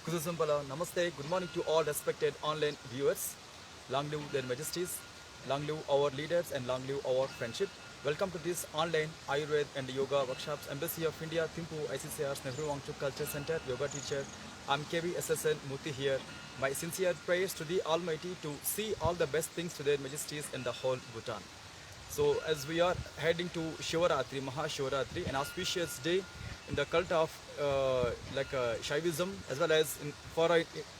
Kuzusumbala, Namaste, good morning to all respected online viewers. Long live their majesties, long live our leaders, and long live our friendship. Welcome to this online Ayurveda and Yoga workshops. Embassy of India, Thimpu, ICCR's Nehru Wangchuk Culture Center, Yoga teacher. I'm KVSSN Muti here. My sincere prayers to the Almighty to see all the best things to their majesties in the whole Bhutan. So as we are heading to Shivaratri, Mahashivaratri, an auspicious day in the cult of Shaivism, as well as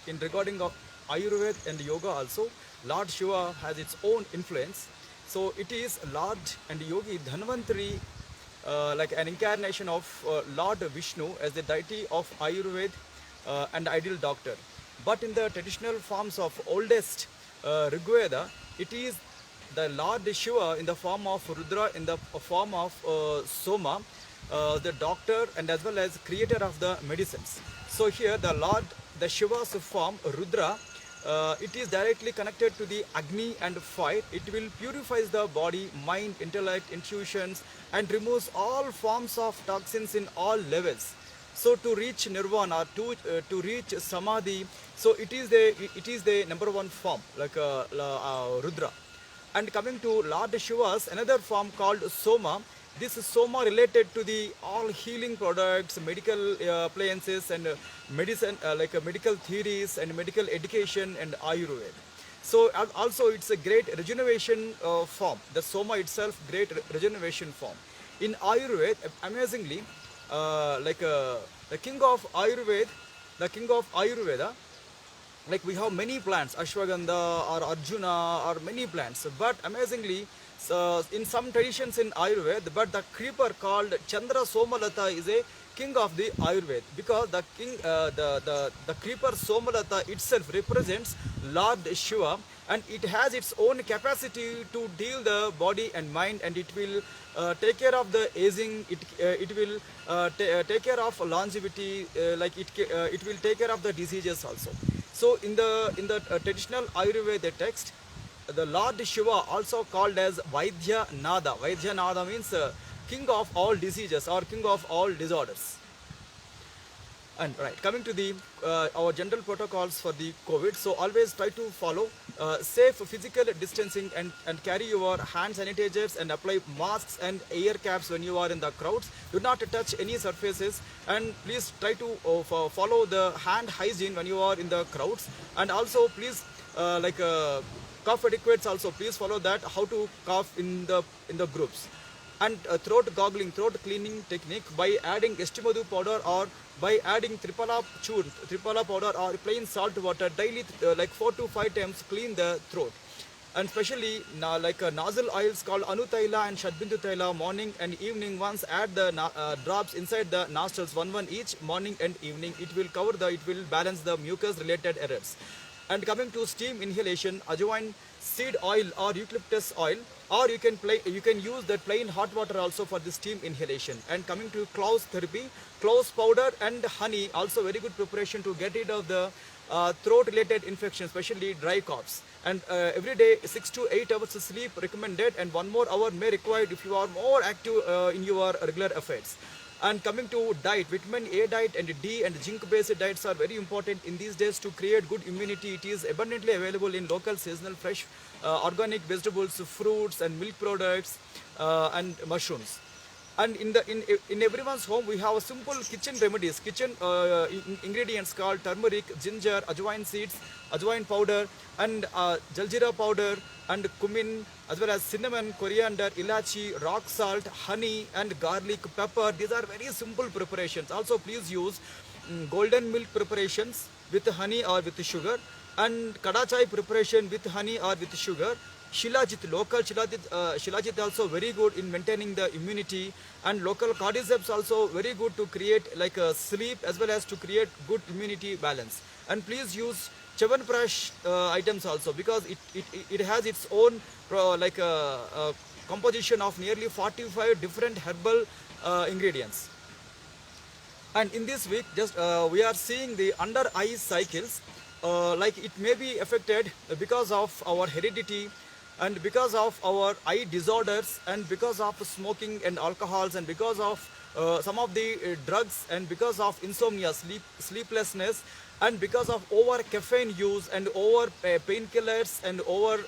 in regarding of Ayurveda and Yoga also, Lord Shiva has its own influence. So it is Lord and Yogi Dhanvantari, like an incarnation of Lord Vishnu as the deity of Ayurveda and ideal doctor. But in the traditional forms of oldest Rigveda, it is the Lord Shiva in the form of Rudra, in the form of Soma, the doctor and as well as creator of the medicines. So here the Shiva's form Rudra, it is directly connected to the Agni and fire. It will purify the body, mind, intellect, intuitions, and removes all forms of toxins in all levels. So to reach nirvana, to reach samadhi, so it is the number one form Rudra. And coming to Lord Shiva's another form called Soma. This Soma related to the all healing products, medical appliances, and medicine, medical theories and medical education and Ayurveda. So also it's a great regeneration form. The Soma itself, great regeneration form. In Ayurveda, amazingly, the king of Ayurveda, the king of Ayurveda, like we have many plants, ashwagandha or arjuna or many plants, but amazingly, so in some traditions in Ayurveda, but the creeper called Chandra Somalata is a king of the Ayurveda, because the king the creeper Somalata itself represents Lord Shiva, and it has its own capacity to deal the body and mind, and it will take care of the aging. It will take care of longevity, it will take care of the diseases also. So in the traditional Ayurveda text, the Lord Shiva also called as Vaidya Nada. Vaidya Nada means king of all diseases or king of all disorders. And right, coming to the our general protocols for the COVID. So always try to follow safe physical distancing, and carry your hand sanitizers and apply masks and air caps when you are in the crowds. Do not touch any surfaces, and please try to follow the hand hygiene when you are in the crowds. And also please cough etiquettes also, please follow that, how to cough in the groups. And throat goggling, throat cleaning technique by adding estimadu powder, or by adding tripala powder or plain salt water daily, like 4 to 5 times, clean the throat. And especially nozzle oils called Anutaila and Shadbindu Taila, morning and evening once, add the drops inside the nostrils, one each, morning and evening. It will balance the mucus related errors. And coming to steam inhalation, ajwain seed oil or eucalyptus oil, or you can use that plain hot water also for the steam inhalation. And coming to cloves therapy, cloves powder and honey, also very good preparation to get rid of the throat related infections, especially dry coughs. And every day 6 to 8 hours of sleep recommended, and 1 more hour may required if you are more active in your regular affairs. And coming to diet, vitamin A diet and D and zinc based diets are very important in these days to create good immunity. It is abundantly available in local seasonal fresh organic vegetables, fruits and milk products, and mushrooms. And in everyone's home we have simple kitchen remedies, kitchen ingredients called turmeric, ginger, ajwain seeds, ajwain powder, and jaljeera powder, and cumin, as well as cinnamon, coriander, ilachi, rock salt, honey, and garlic, pepper. These are very simple preparations. Also please use golden milk preparations with honey or with sugar, and kada chai preparation with honey or with sugar. Shilajit, local Shilajit also very good in maintaining the immunity, and local cordyceps also very good to create sleep, as well as to create good immunity balance. And please use Chyawanprash items also, because it has its own composition of nearly 45 different herbal ingredients. And in this week, just we are seeing the under eye cycles, like it may be affected because of our heredity, and because of our eye disorders, and because of smoking and alcohols, and because of some of the drugs, and because of insomnia, sleeplessness, and because of over caffeine use and over painkillers and over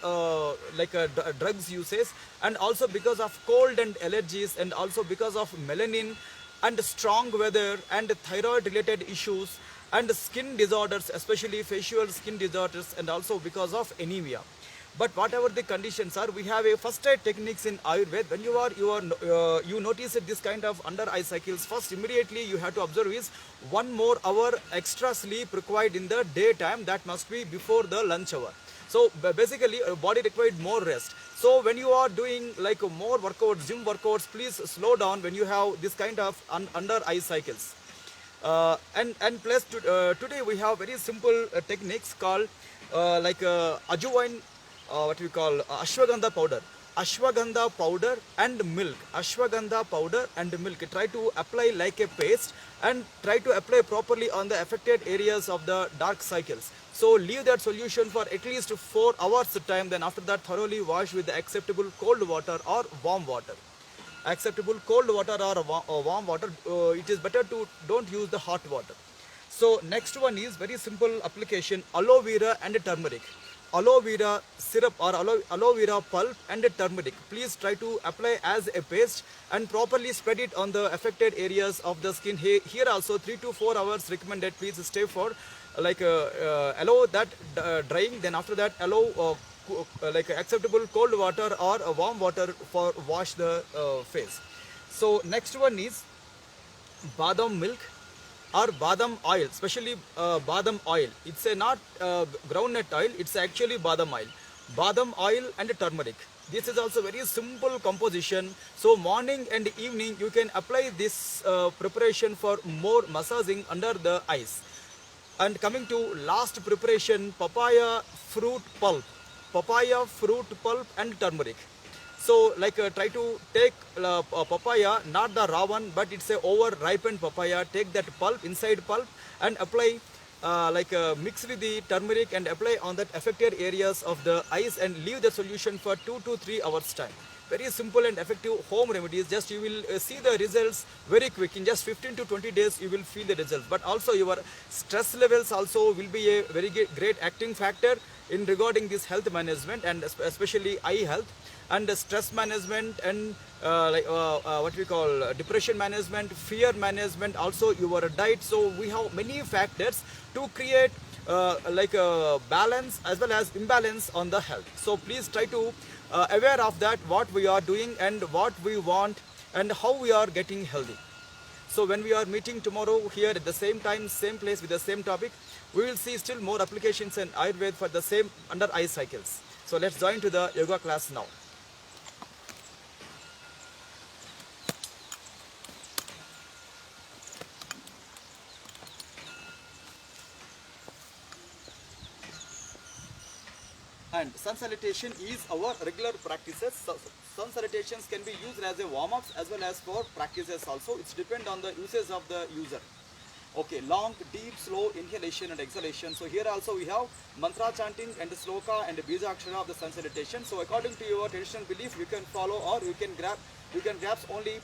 drugs uses, and also because of cold and allergies, and also because of melanin and strong weather and thyroid related issues and skin disorders, especially facial skin disorders, and also because of anemia. But whatever the conditions are, we have a first aid techniques in Ayurveda. When you notice that this kind of under eye cycles, first immediately you have to observe is 1 more hour extra sleep required in the daytime. That must be before the lunch hour. So basically, body required more rest. So when you are doing like more workouts, gym workouts, please slow down when you have this kind of under eye cycles. And plus today we have very simple techniques called ajwain, what we call ashwagandha powder. Ashwagandha powder and milk. Ashwagandha powder and milk. Try to apply like a paste and try to apply properly on the affected areas of the dark cycles. So leave that solution for at least 4 hours time. Then after that, thoroughly wash with the acceptable cold water or warm water. Acceptable cold water or warm water. It is better to don't use the hot water. So next one is very simple application: aloe vera and turmeric. Aloe vera syrup or aloe vera pulp and turmeric. Please try to apply as a paste and properly spread it on the affected areas of the skin. Here also 3 to 4 hours recommended. Please stay for allow that drying. Then after that, allow acceptable cold water or warm water for wash the face. So next one is badam milk or badam oil, especially badam oil. It's a not groundnut oil, it's actually badam oil. Badam oil and turmeric. This is also very simple composition. So morning and evening you can apply this preparation for more massaging under the eyes. And coming to last preparation, papaya fruit pulp. Papaya fruit pulp and turmeric. So try to take papaya, not the raw one, but it's a over ripened papaya. Take that pulp, inside pulp, and apply mix with the turmeric and apply on that affected areas of the eyes and leave the solution for 2 to 3 hours time. Very simple and effective home remedies. Just you will see the results very quick. In just 15 to 20 days you will feel the results. But also your stress levels also will be a very great acting factor in regarding this health management, and especially eye health and stress management, and what we call depression management, fear management, also your diet. So we have many factors to create balance as well as imbalance on the health. So please try to aware of that, what we are doing and what we want and how we are getting healthy. So when we are meeting tomorrow here at the same time, same place with the same topic, we will see still more applications in Ayurveda for the same under eye cycles. So let's join to the yoga class now. And sun salutation is our regular practices. So, sun salutations can be used as a warm-ups as well as for practices also. It's depend on the uses of the user. Okay, long, deep, slow inhalation and exhalation. So here also we have mantra chanting and sloka and bijakshara of the sun salutation. So according to your traditional belief, you can follow or you can grasp only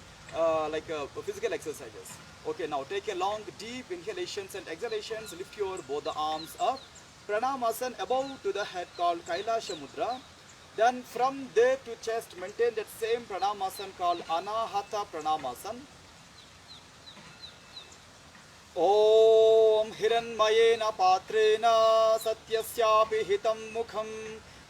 physical exercises. Okay, now take a long, deep inhalations and exhalations. Lift your both the arms up. Pranamasan above to the head called Kailasha Mudra. Then from there to chest, maintain that same Pranamasan called Anahata Pranamasan. Om Hiranmayena Patrena Satyasyapi Hitam Mukham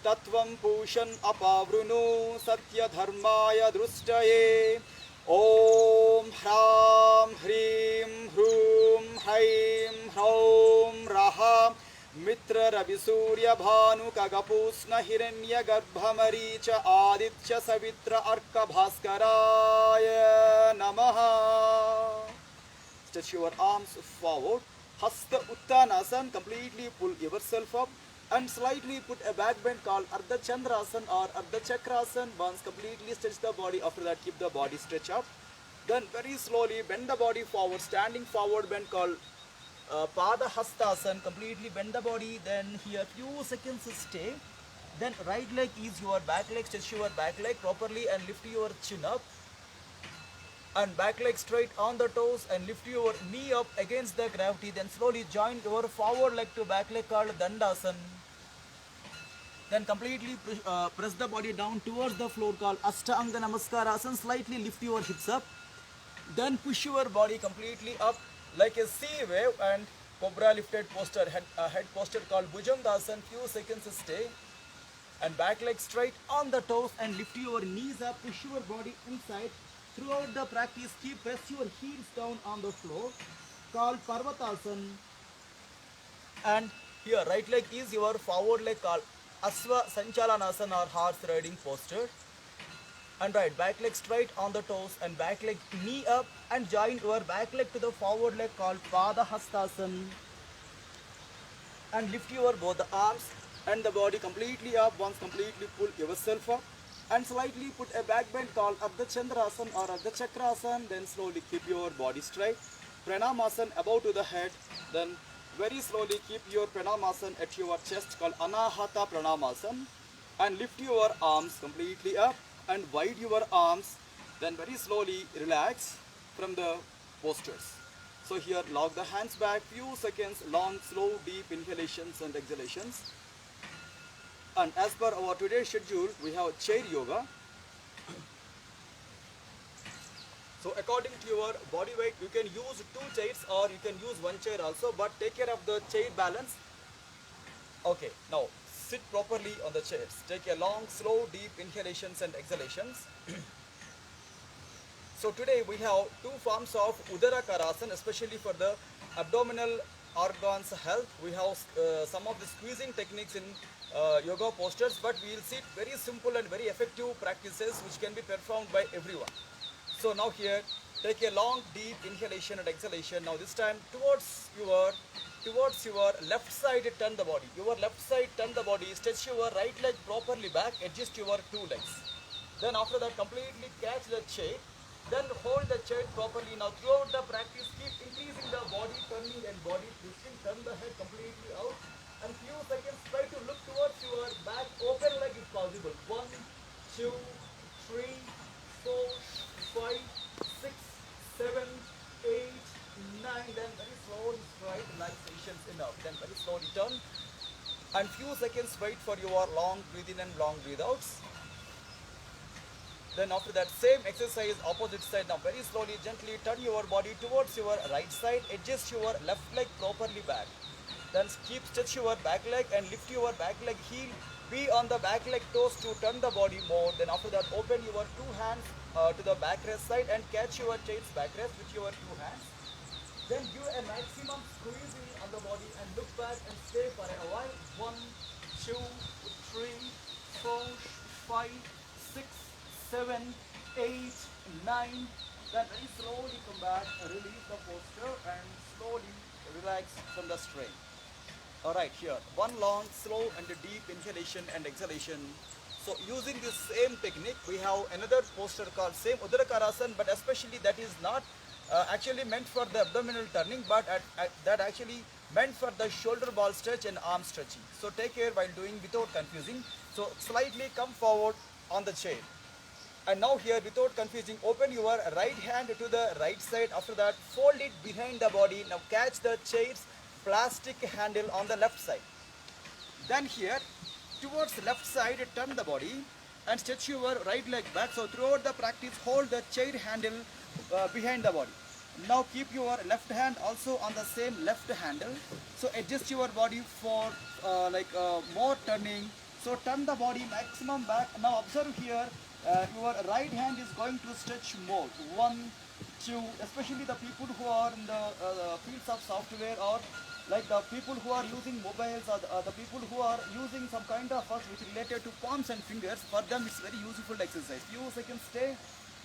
Tatvam Pushan Apavrunu Satya Dharmaya Drustaye. Om Hram Hrim Hrum Haim Hraum Raha Mitra Ravi Surya Bhanu Kagapusna Hiranya Garbhamaricha Aditya Savitra Arka Bhaskaraya Namaha. Stretch your arms forward. Hasta Uttanasan. Completely pull yourself up and slightly put a back bend called Ardha Chandrasan or Ardha Chakrasan. Once completely stretch the body. After that, keep the body stretch up. Then very slowly bend the body forward. Standing forward bend called Pada Hastasan. Completely bend the body. Then here few seconds stay. Then right leg is your back leg. Stretch your back leg properly and lift your chin up. and back leg straight on the toes and lift your knee up against the gravity. Then slowly join your forward leg to back leg called Dandasana. Then completely press the body down towards the floor called Ashtanga Namaskara. Slightly lift your hips up. Then push your body completely up like a sea wave and cobra lifted posture, head posture called Bhujangasana. Few seconds stay. And back leg straight on the toes and lift your knees up, push your body inside. Throughout the practice, keep press your heels down on the floor, called Parvatasana. And here, right leg is your forward leg called Asva Sanchalanasana or horse riding posture. And right, back leg straight on the toes and back leg knee up and join your back leg to the forward leg called Padahastasana. And lift your both the arms and the body completely up. Once completely pull yourself up and slightly put a back bend called Ardha Chandrasana or Ardha Chakrasana. Then slowly keep your body straight. Pranamasana above to the head. Then very slowly keep your Pranamasana at your chest called Anahata Pranamasana. And lift your arms completely up and wide your arms. Then very slowly relax from the postures. So here lock the hands back, few seconds, long, slow, deep inhalations and exhalations. And as per our today's schedule, we have chair yoga. So according to your body weight, you can use 2 chairs or you can use 1 chair also, but take care of the chair balance. Okay, now sit properly on the chairs. Take a long, slow, deep inhalations and exhalations. So today we have 2 forms of Udara Karasana, especially for the abdominal organs health. We have some of the squeezing techniques in yoga postures, but we will see very simple and very effective practices which can be performed by everyone. So now here, take a long deep inhalation and exhalation. Now this time towards your left side, turn the body. Your left side, turn the body. Stretch your right leg properly back. Adjust your 2 legs. Then after that, completely catch the chair. Then hold the chair properly. Now throughout the practice, keep increasing the body turning and body twisting. Turn the head completely out. And few seconds, try to look towards your back. Open leg if possible. 1, 2, 3, 4, 5, 6, 7, 8, 9. Then very slowly straight relaxations enough. Then very slowly turn. And few seconds wait for your long breathe in and long breathe outs. Then after that, same exercise opposite side. Now very slowly, gently turn your body towards your right side. Adjust your left leg properly back. Then keep stretch your back leg and lift your back leg heel. Be on the back leg toes to turn the body more. Then after that, open your 2 hands to the backrest side and catch your chair's backrest with your 2 hands. Then give a maximum squeezing on the body and look back and stay for a while. 1, 2, 3, 4, 5, 6, 7, 8, 9. Then very slowly come back, release the posture and slowly relax from the strain. Alright, here, one long, slow and a deep inhalation and exhalation. So using this same technique, we have another posture called same Udara Karasana, but especially that is not actually meant for the abdominal turning, but that actually meant for the shoulder ball stretch and arm stretching. So take care while doing without confusing. So slightly come forward on the chair. And now here, without confusing, open your right hand to the right side. After that, fold it behind the body. Now catch the chair's plastic handle on the left side. Then here, towards left side, turn the body and stretch your right leg back. So throughout the practice, hold the chair handle behind the body. Now keep your left hand also on the same left handle. So adjust your body for more turning. So turn the body maximum back. Now observe here, your right hand is going to stretch more. 1, 2, especially the people who are in the fields of software, or like the people who are using mobiles, or the people who are using some kind of work which related to palms and fingers. For them it's very useful exercise. Few seconds stay.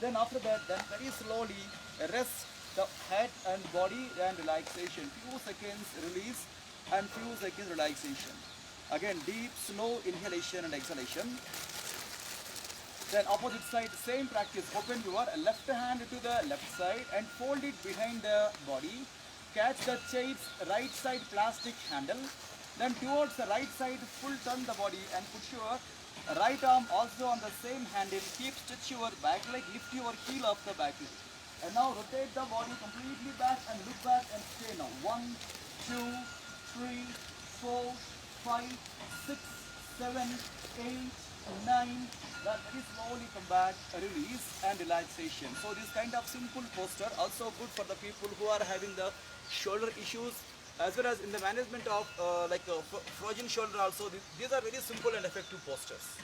Then after that, then very slowly rest the head and body and relaxation. Few seconds release and few seconds relaxation. Again, deep, slow inhalation and exhalation. Then opposite side, same practice. Open your left hand to the left side and fold it behind the body. Catch the chair's right side plastic handle. Then towards the right side, full turn the body and put your right arm also on the same handle. Keep stretch your back leg, lift your heel off the back leg. And now rotate the body completely back and look back and stay now. 1, 2, 3, 4, 5, 6, 7, 8, 9. Then very slowly come back, release and relaxation. So this kind of simple posture also good for the people who are having the shoulder issues, as well as in the management of frozen shoulder also. These are very simple and effective postures.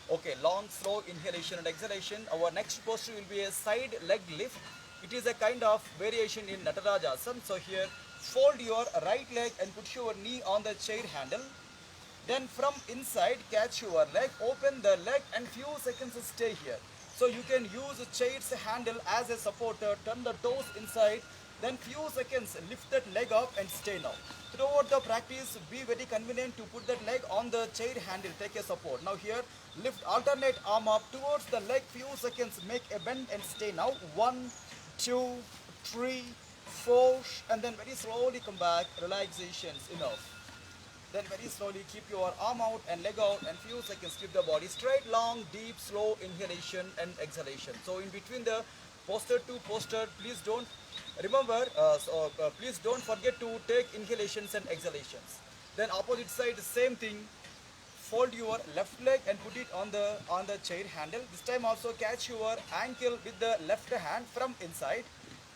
Okay, long slow inhalation and exhalation. Our next posture will be a side leg lift. It is a kind of variation in Natarajasana. So here fold your right leg and put your knee on the chair handle. Then from inside catch your leg, open the leg and few seconds stay here. So you can use the chair's handle as a supporter, turn the toes inside, then few seconds lift that leg up and stay now. Throughout the practice, be very convenient to put that leg on the chair handle, take a support. Now here, lift alternate arm up towards the leg, few seconds, make a bend and stay now. 1, 2, 3, 4, and then very slowly come back, relaxations, enough. Then very slowly keep your arm out and leg out and few seconds keep the body straight, long, deep, slow inhalation and exhalation. So in between the posture to posture, please don't remember, please don't forget to take inhalations and exhalations. Then opposite side, same thing. Fold your left leg and put it on the chair handle. This time also catch your ankle with the left hand from inside.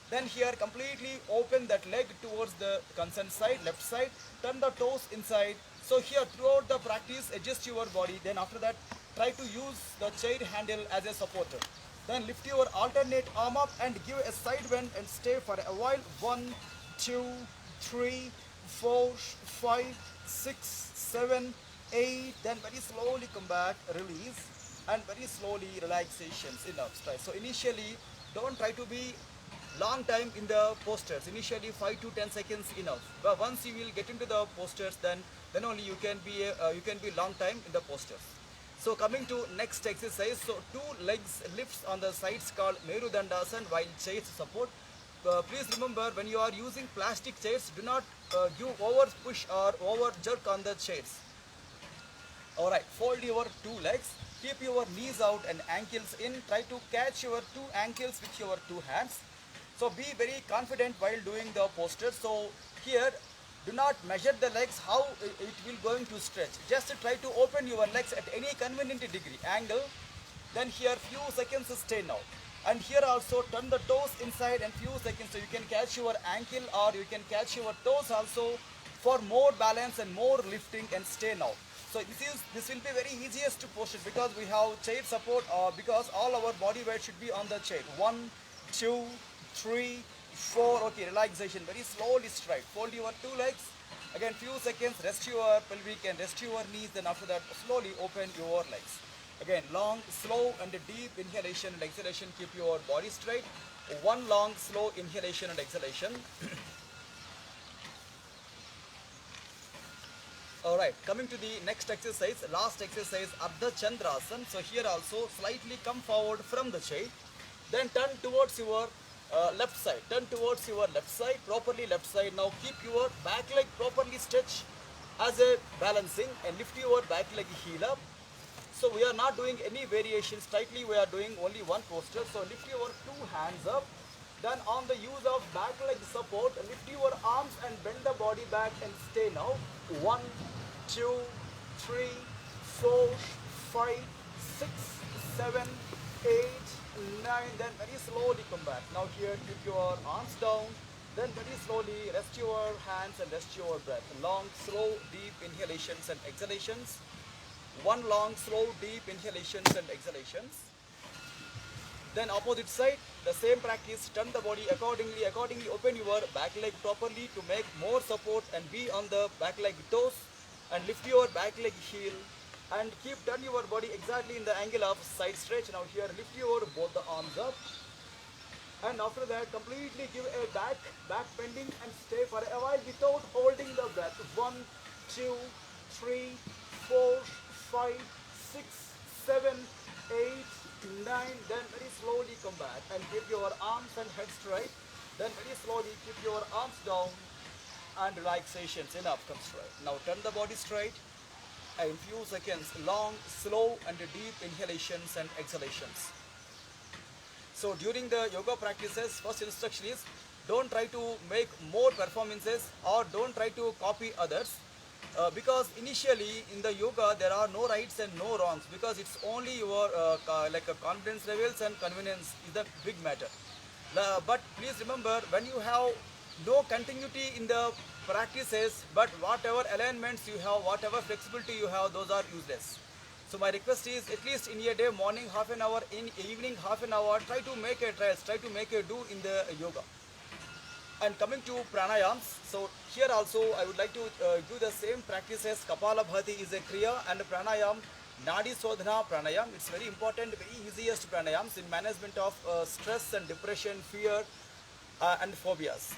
Then here completely open that leg towards the concerned side, left side, turn the toes inside. So here throughout the practice adjust your body. Then after that try to use the chair handle as a supporter. Then lift your alternate arm up and give a side bend and stay for a while. 1, 2, 3, 4, 5, 6, 7, 8. Then very slowly come back, release, and very slowly relaxations, enough. So initially don't try to be long time in the postures. Initially 5 to 10 seconds enough. But once you will get into the postures, then only you can be long time in the postures. So coming to next exercise, so 2 legs lifts on the sides called Meru Dandasana while chairs support. Please remember, when you are using plastic chairs, do not give over push or over jerk on the chairs. Alright, fold your 2 legs, keep your knees out and ankles in, try to catch your 2 ankles with your 2 hands. So be very confident while doing the posture. So here, do not measure the legs how it will going to stretch. Just try to open your legs at any convenient degree, angle. Then here few seconds stay now. And here also turn the toes inside and few seconds so you can catch your ankle or you can catch your toes also for more balance and more lifting and stay now. So this will be very easiest posture because we have chair support because all our body weight should be on the chair. 1, 2, 3, 4. Okay, relaxation. Very slowly straight. Fold your 2 legs. Again, few seconds. Rest your pelvic and rest your knees. Then after that, slowly open your legs. Again, long, slow, and deep inhalation and exhalation. Keep your body straight. 1 long, slow inhalation and exhalation. Alright, coming to the next exercise, last exercise, Ardha Chandrasana. So here also slightly come forward from the chair. Then turn towards your left side. Turn towards your left side, properly left side. Now keep your back leg properly stretched as a balancing and lift your back leg heel up. So we are not doing any variations. Tightly we are doing only one posture. So lift your 2 hands up. Then on the use of back leg support, lift your arms and bend the body back and stay now. 1, 2, 3, 4, 5, 6, 7, 8, 9. Then very slowly come back. Now here keep your arms down. Then very slowly rest your hands and rest your breath. Long, slow, deep inhalations and exhalations. 1 long, slow, deep inhalations and exhalations. Then opposite side, the same practice, turn the body accordingly open your back leg properly to make more support and be on the back leg toes and lift your back leg heel and turn your body exactly in the angle of side stretch. Now here lift your both the arms up and after that completely give a back bending and stay for a while without holding the breath. 1, 2, 3, 4, 5, 6, 7, 8, 9. Then very slowly come back and keep your arms and head straight. Then very slowly keep your arms down and relaxations. Enough, come straight. Now turn the body straight and few seconds long, slow and deep inhalations and exhalations. So during the yoga practices, first instruction is don't try to make more performances or don't try to copy others. Because initially in the yoga there are no rights and no wrongs, because it's only your like a confidence levels and convenience is the big matter. But please remember, when you have no continuity in the practices, but whatever alignments you have, whatever flexibility you have, those are useless. So my request is, at least in a day, morning half an hour, in evening half an hour, try to make a trials, try to make a do in the yoga. And coming to pranayams, so here also I would like to do the same practices. Kapalabhati is a kriya, and pranayam, Nadi Sodhana pranayam. It's very important, very easiest pranayams in management of stress and depression, fear, and phobias.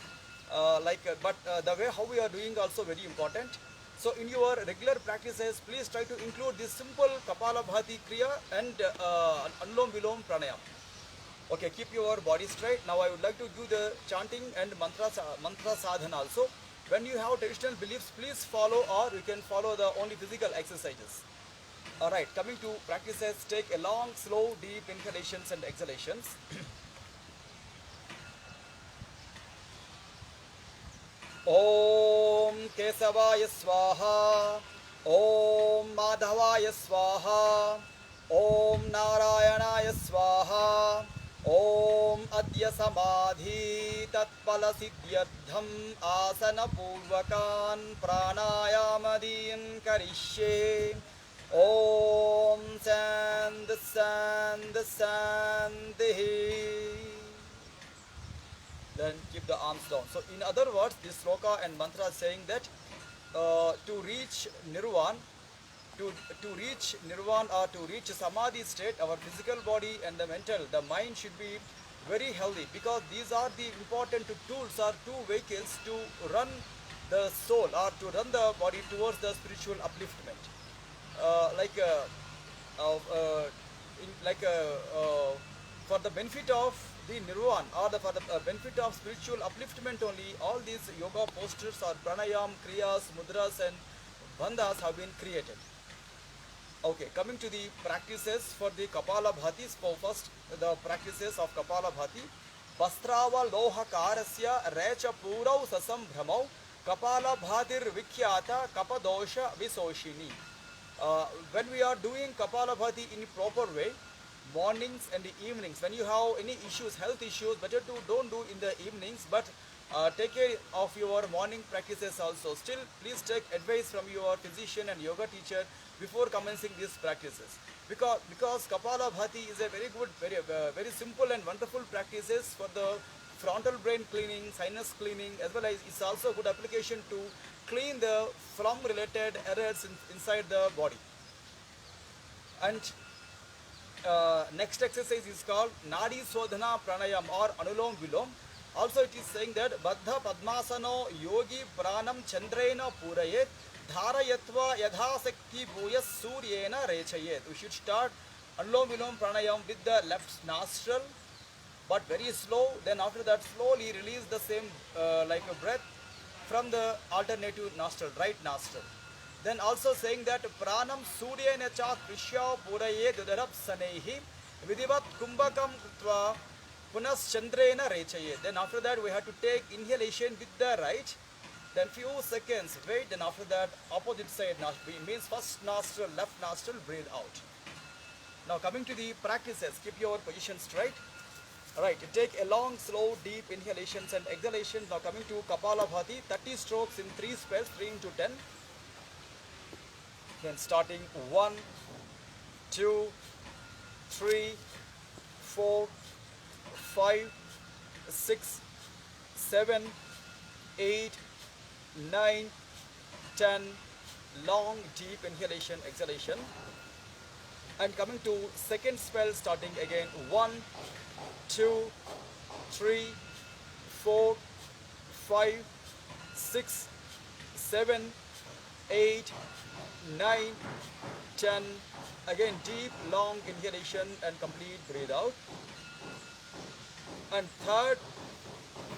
But the way how we are doing also very important. So in your regular practices, please try to include this simple Kapalabhati kriya and Anulom Vilom pranayam. Okay, keep your body straight. Now I would like to do the chanting and mantra sadhana also. When you have traditional beliefs, please follow, or you can follow the only physical exercises. Alright, coming to practices, take a long, slow, deep inhalations and exhalations. Om Kesavaya Swaha, Om Madhavaya Swaha, Om Narayanaya Swaha, Om Adya Samadhi Tatpala Siddhyartham Asana Purvakan Pranayamadin Karishye. Om Sand Sand Sandhi. Then keep the arms down. So in other words, this sloka and mantra is saying that to reach nirvana, to reach nirvana or to reach samadhi state, our physical body and the mental, the mind should be very healthy, because these are the important tools or two vehicles to run the soul or to run the body towards the spiritual upliftment. For the benefit of the nirvana, or for the benefit of spiritual upliftment only, all these yoga postures or pranayam, kriyas, mudras and bandhas have been created. Okay, coming to the practices for the Kapalabhati. So first, the practices of Kapalabhati. Vastrava loha karasya recha purau sasam bhramau Kapalabhatir vikhyata kapadosha visoshini. When we are doing Kapalabhati in a proper way, mornings and the evenings, when you have any issues, health issues, better to don't do in the evenings, but take care of your morning practices also. Still, please take advice from your physician and yoga teacher before commencing these practices, because Kapalabhati is a very good, very simple and wonderful practices for the frontal brain cleaning, sinus cleaning, as well as it's also a good application to clean the phlegm related errors inside the body. And next exercise is called Nadi Sodhana Pranayam or Anulom Vilom. Also it is saying that Baddha Padmasano Yogi Pranam Chandrena Purayet Dharayatva Yadhasakti Bhuyas Suryena Rechayet. We should start Anulom Vilom Pranayam with the left nostril, but very slow. Then after that slowly release the same like a breath from the alternative nostril, right nostril. Then also saying that Pranam Suryena Cha Krishya Puraye Dudarab Sanehi Vidivat Kumbhakam Kutva Punas Chandrena Rechaye. Then after that we have to take inhalation with the right, then few seconds wait, then after that opposite side nostril, means first nostril, left nostril, breathe out. Now coming to the practices, keep your position straight. Alright, take a long, slow, deep inhalations and exhalations. Now coming to Kapalabhati, 30 strokes in 3 spells, 3 into 10. Then starting 1, 2, 3, 4, 5, 6, 7, 8, 9, 10. Long, deep inhalation, exhalation. And coming to second spell, starting again 1, 2, 3, 4, 5, 6, 7, 8, 9, 10. Again deep long inhalation and complete breathe out. And third,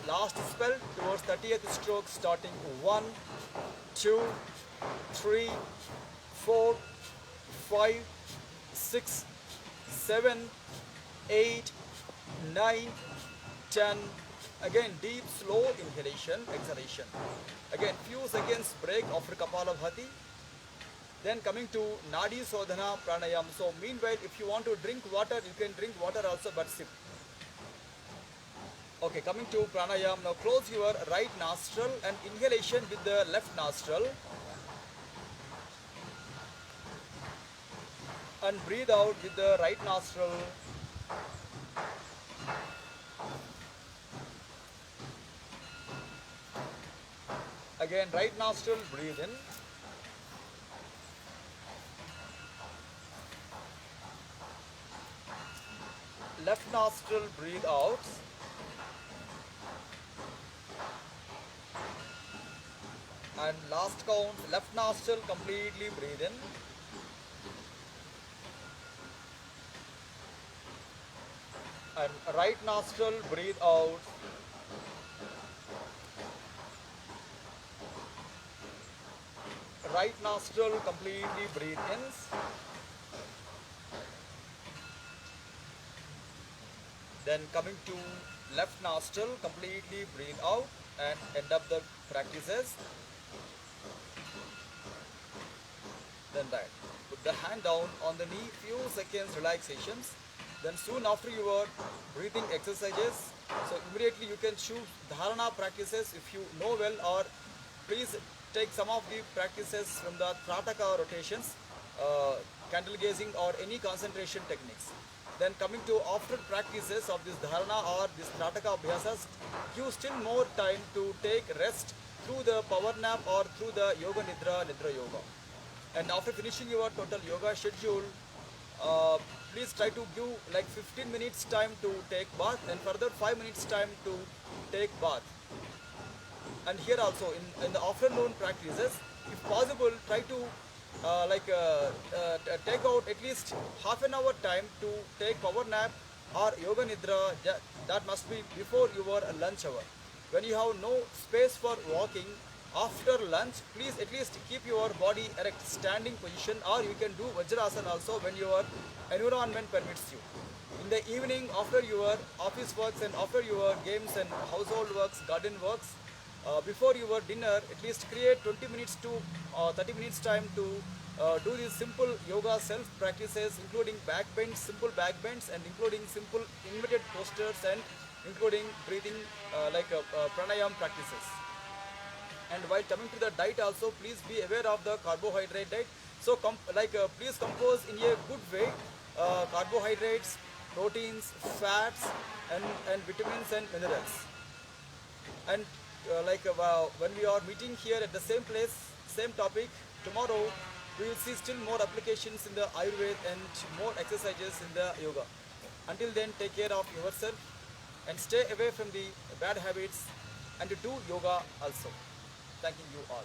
last spell towards 30th stroke, starting 1, 2, 3, 4, 5, 6, 7, 8, 9, 10. Again, deep, slow inhalation, exhalation. Again, few seconds break after Kapalabhati. Then coming to Nadi Sodhana Pranayam. So meanwhile, if you want to drink water, you can drink water also, but sip. Okay, coming to Pranayam. Now close your right nostril and inhalation with the left nostril. And breathe out with the right nostril. Again, right nostril, breathe in. Left nostril, breathe out. And last count, left nostril, completely breathe in. And right nostril, breathe out. Right nostril, completely breathe in. Then coming to left nostril, completely breathe out and end up the practices. Then that. Put the hand down on the knee, few seconds relaxations. Then soon after your breathing exercises, so immediately you can choose dharana practices if you know well, or please take some of the practices from the Trataka rotations, candle gazing or any concentration techniques. Then coming to after practices of this dharana or this Trataka abhyasas, give still more time to take rest through the power nap or through the yoga nidra yoga. And after finishing your total yoga schedule, please try to give like 15 minutes time to take bath and further 5 minutes time to take bath. And here also in the afternoon practices, if possible, try to take out at least half an hour time to take power nap or yoga nidra. That must be before your lunch hour. When you have no space for walking after lunch, please at least keep your body erect, standing position, or you can do Vajrasana also when your environment permits you. In the evening, after your office works and after your games and household works, garden works, before your dinner, at least create 20 minutes to 30 minutes time to do these simple yoga self practices, including back bends, simple back bends, and including simple inverted postures, and including breathing pranayam practices. And while coming to the diet also, please be aware of the carbohydrate diet. So please compose in a good way carbohydrates, proteins, fats, and vitamins and minerals. And when we are meeting here at the same place, same topic, tomorrow we will see still more applications in the Ayurveda and more exercises in the yoga. Until then, take care of yourself and stay away from the bad habits and do yoga also. Thanking you all.